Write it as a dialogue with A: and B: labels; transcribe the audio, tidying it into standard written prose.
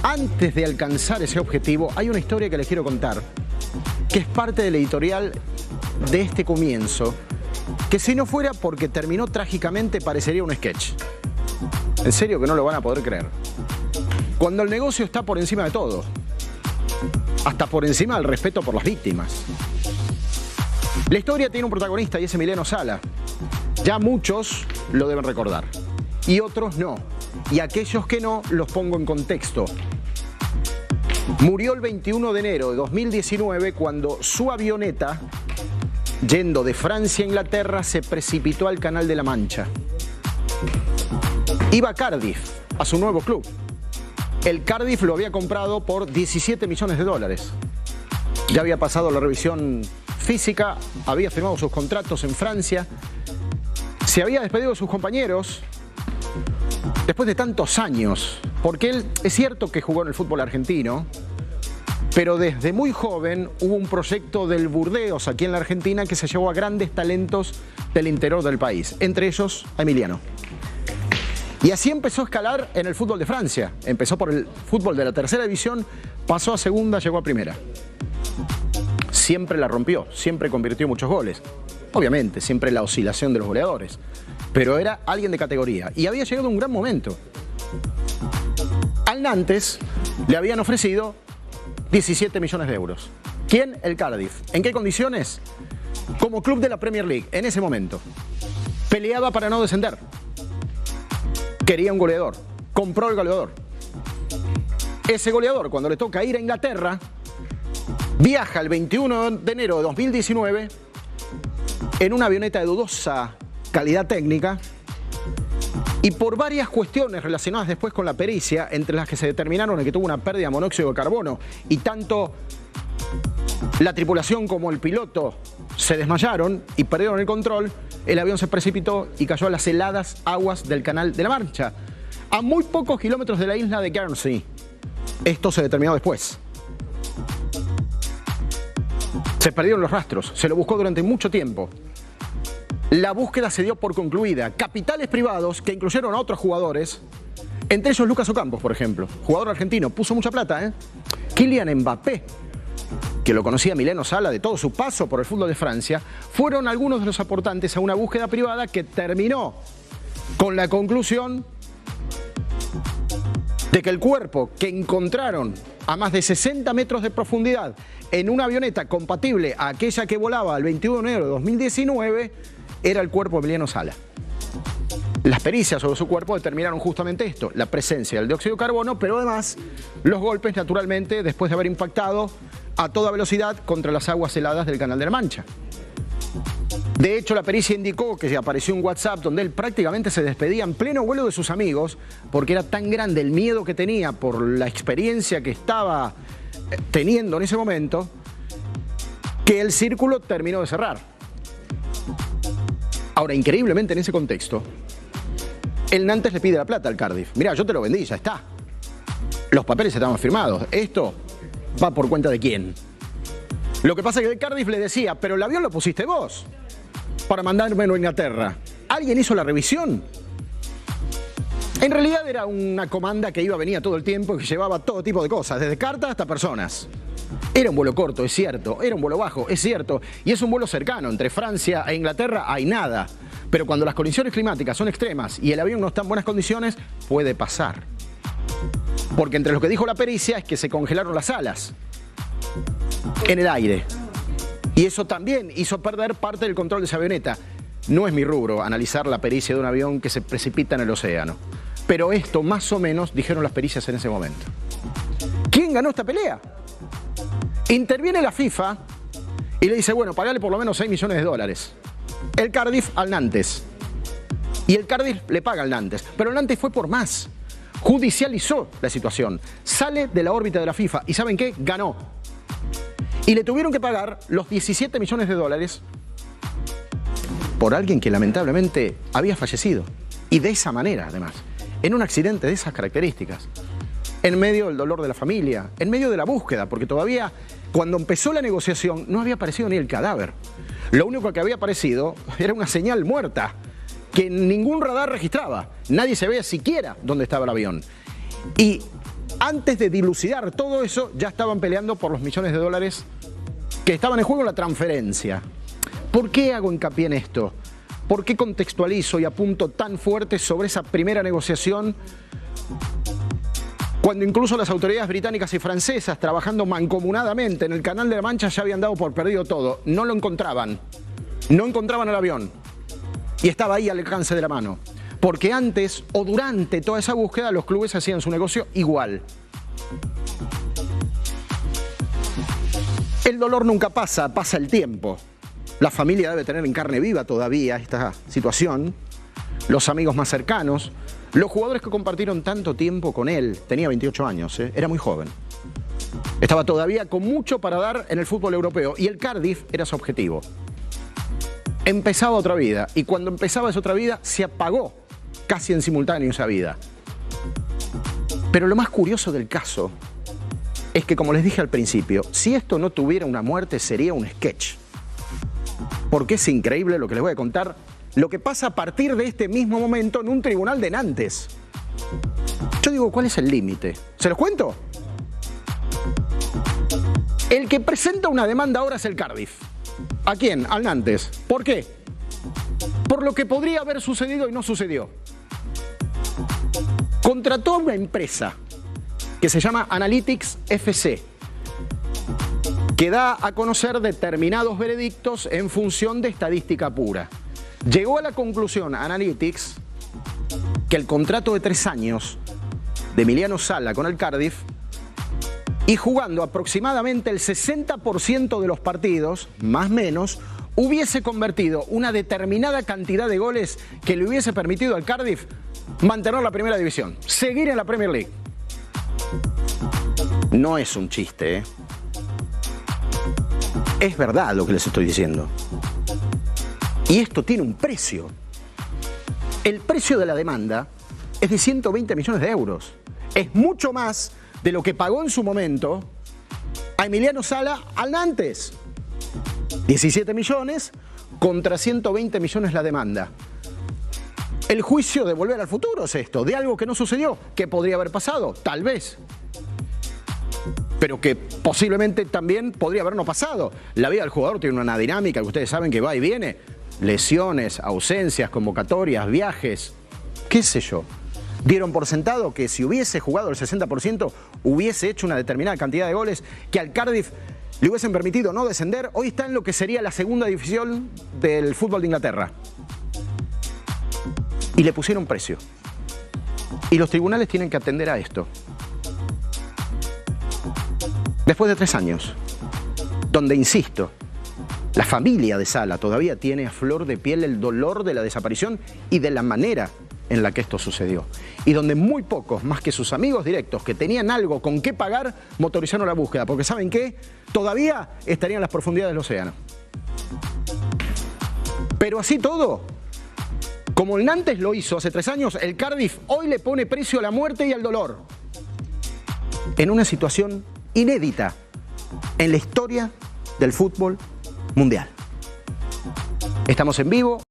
A: Antes de alcanzar ese objetivo, hay una historia que les quiero contar, que es parte del editorial de este comienzo, que si no fuera porque terminó trágicamente parecería un sketch. En serio que no lo van a poder creer. Cuando el negocio está por encima de todo, hasta por encima del respeto por las víctimas. La historia tiene un protagonista y es Emiliano Sala. Ya muchos lo deben recordar y otros no. Y aquellos que no, los pongo en contexto. Murió el 21 de enero de 2019 cuando su avioneta, yendo de Francia a Inglaterra, se precipitó al Canal de la Mancha. Iba a Cardiff, a su nuevo club. El Cardiff lo había comprado por 17 millones de dólares. Ya había pasado la revisión física, había firmado sus contratos en Francia, se había despedido de sus compañeros después de tantos años, porque él es cierto que jugó en el fútbol argentino, pero desde muy joven hubo un proyecto del Burdeos aquí en la Argentina que se llevó a grandes talentos del interior del país, entre ellos a Emiliano. Y así empezó a escalar en el fútbol de Francia. Empezó por el fútbol de la tercera división, pasó a segunda, llegó a primera. Siempre la rompió, siempre convirtió muchos goles. Obviamente, siempre la oscilación de los goleadores. Pero era alguien de categoría y había llegado un gran momento. Al Nantes le habían ofrecido 17 millones de euros. ¿Quién? El Cardiff. ¿En qué condiciones? Como club de la Premier League, en ese momento. Peleaba para no descender. Quería un goleador. Compró el goleador. Ese goleador, cuando le toca ir a Inglaterra, viaja el 21 de enero de 2019 en una avioneta de dudosa calidad técnica y por varias cuestiones relacionadas después con la pericia, entre las que se determinaron que tuvo una pérdida de monóxido de carbono y tanto la tripulación como el piloto se desmayaron y perdieron el control, el avión se precipitó y cayó a las heladas aguas del Canal de la Mancha, a muy pocos kilómetros de la isla de Guernsey. Esto se determinó después. Se perdieron los rastros, se lo buscó durante mucho tiempo. La búsqueda se dio por concluida. Capitales privados que incluyeron a otros jugadores, entre ellos Lucas Ocampos, por ejemplo, jugador argentino, puso mucha plata, ¿eh? Kylian Mbappé, que lo conocía Emiliano Sala de todo su paso por el fútbol de Francia, fueron algunos de los aportantes a una búsqueda privada que terminó con la conclusión de que el cuerpo que encontraron a más de 60 metros de profundidad en una avioneta compatible a aquella que volaba el 21 de enero de 2019 era el cuerpo de Emiliano Sala. Las pericias sobre su cuerpo determinaron justamente esto, la presencia del dióxido de carbono, pero además los golpes naturalmente después de haber impactado a toda velocidad contra las aguas heladas del Canal de la Mancha. De hecho, la pericia indicó que apareció un WhatsApp donde él prácticamente se despedía en pleno vuelo de sus amigos porque era tan grande el miedo que tenía por la experiencia que estaba teniendo en ese momento que el círculo terminó de cerrar. Ahora, increíblemente en ese contexto, el Nantes le pide la plata al Cardiff. Mirá, yo te lo vendí, ya está. Los papeles estaban firmados. Esto va por cuenta de quién. Lo que pasa es que el Cardiff le decía, pero el avión lo pusiste vos para mandármelo a Inglaterra. ¿Alguien hizo la revisión? En realidad era una comanda que venía todo el tiempo y que llevaba todo tipo de cosas, desde cartas hasta personas. Era un vuelo corto, es cierto. Era un vuelo bajo, es cierto. Y es un vuelo cercano. Entre Francia e Inglaterra hay nada. Pero cuando las condiciones climáticas son extremas y el avión no está en buenas condiciones, puede pasar. Porque entre lo que dijo la pericia es que se congelaron las alas en el aire. Y eso también hizo perder parte del control de esa avioneta. No es mi rubro analizar la pericia de un avión que se precipita en el océano. Pero esto más o menos dijeron las pericias en ese momento. ¿Quién ganó esta pelea? Interviene la FIFA y le dice, bueno, pagale por lo menos 6 millones de dólares. El Cardiff al Nantes. Y el Cardiff le paga al Nantes. Pero el Nantes fue por más. Judicializó la situación. Sale de la órbita de la FIFA. ¿Y saben qué? Ganó. Y le tuvieron que pagar los 17 millones de dólares por alguien que lamentablemente había fallecido. Y de esa manera, además. En un accidente de esas características. En medio del dolor de la familia. En medio de la búsqueda. Porque todavía, cuando empezó la negociación, no había aparecido ni el cadáver. Lo único que había aparecido era una señal muerta que ningún radar registraba. Nadie se veía siquiera dónde estaba el avión. Y Antes de dilucidar todo eso, ya estaban peleando por los millones de dólares que estaban en juego en la transferencia. ¿Por qué hago hincapié en esto? ¿Por qué contextualizo y apunto tan fuerte sobre esa primera negociación cuando incluso las autoridades británicas y francesas, trabajando mancomunadamente en el Canal de la Mancha, ya habían dado por perdido todo? No lo encontraban. No encontraban el avión. Y estaba ahí al alcance de la mano. Porque antes o durante toda esa búsqueda los clubes hacían su negocio igual. El dolor nunca pasa, pasa el tiempo. La familia debe tener en carne viva todavía esta situación. Los amigos más cercanos. Los jugadores que compartieron tanto tiempo con él. Tenía 28 años, era muy joven. Estaba todavía con mucho para dar en el fútbol europeo. Y el Cardiff era su objetivo. Empezaba otra vida. Y cuando empezaba esa otra vida, se apagó casi en simultáneo esa vida. Pero lo más curioso del caso es que, como les dije al principio, si esto no tuviera una muerte, sería un sketch. Porque es increíble lo que les voy a contar, lo que pasa a partir de este mismo momento en un tribunal de Nantes. Yo digo, ¿cuál es el límite? ¿Se los cuento? El que presenta una demanda ahora es el Cardiff. ¿A quién? Al Nantes. ¿Por qué? Por lo que podría haber sucedido y no sucedió. Contrató a una empresa que se llama Analytics FC, que da a conocer determinados veredictos en función de estadística pura. Llegó a la conclusión, Analytics, que el contrato de 3 años de Emiliano Sala con el Cardiff, y jugando aproximadamente el 60% de los partidos, más o menos, hubiese convertido una determinada cantidad de goles que le hubiese permitido al Cardiff mantener la primera división, seguir en la Premier League. No es un chiste, ¿eh? Es verdad lo que les estoy diciendo. Y esto tiene un precio. El precio de la demanda es de 120 millones de euros. Es mucho más de lo que pagó en su momento a Emiliano Sala al Nantes. 17 millones contra 120 millones la demanda. El juicio de Volver al Futuro es esto, de algo que no sucedió, que podría haber pasado, tal vez, pero que posiblemente también podría haber no pasado. La vida del jugador tiene una dinámica que ustedes saben que va y viene. Lesiones, ausencias, convocatorias, viajes, qué sé yo. Dieron por sentado que si hubiese jugado el 60%, hubiese hecho una determinada cantidad de goles, que al Cardiff le hubiesen permitido no descender. Hoy está en lo que sería la segunda división del fútbol de Inglaterra. Y le pusieron precio. Y los tribunales tienen que atender a esto. Después de 3 años, donde, insisto, la familia de Sala todavía tiene a flor de piel el dolor de la desaparición y de la manera en la que esto sucedió. Y donde muy pocos, más que sus amigos directos, que tenían algo con qué pagar, motorizaron la búsqueda. Porque ¿saben qué? Todavía estarían en las profundidades del océano. Pero así todo, como el Nantes lo hizo hace 3 años, el Cardiff hoy le pone precio a la muerte y al dolor. En una situación inédita en la historia del fútbol mundial. Estamos en vivo.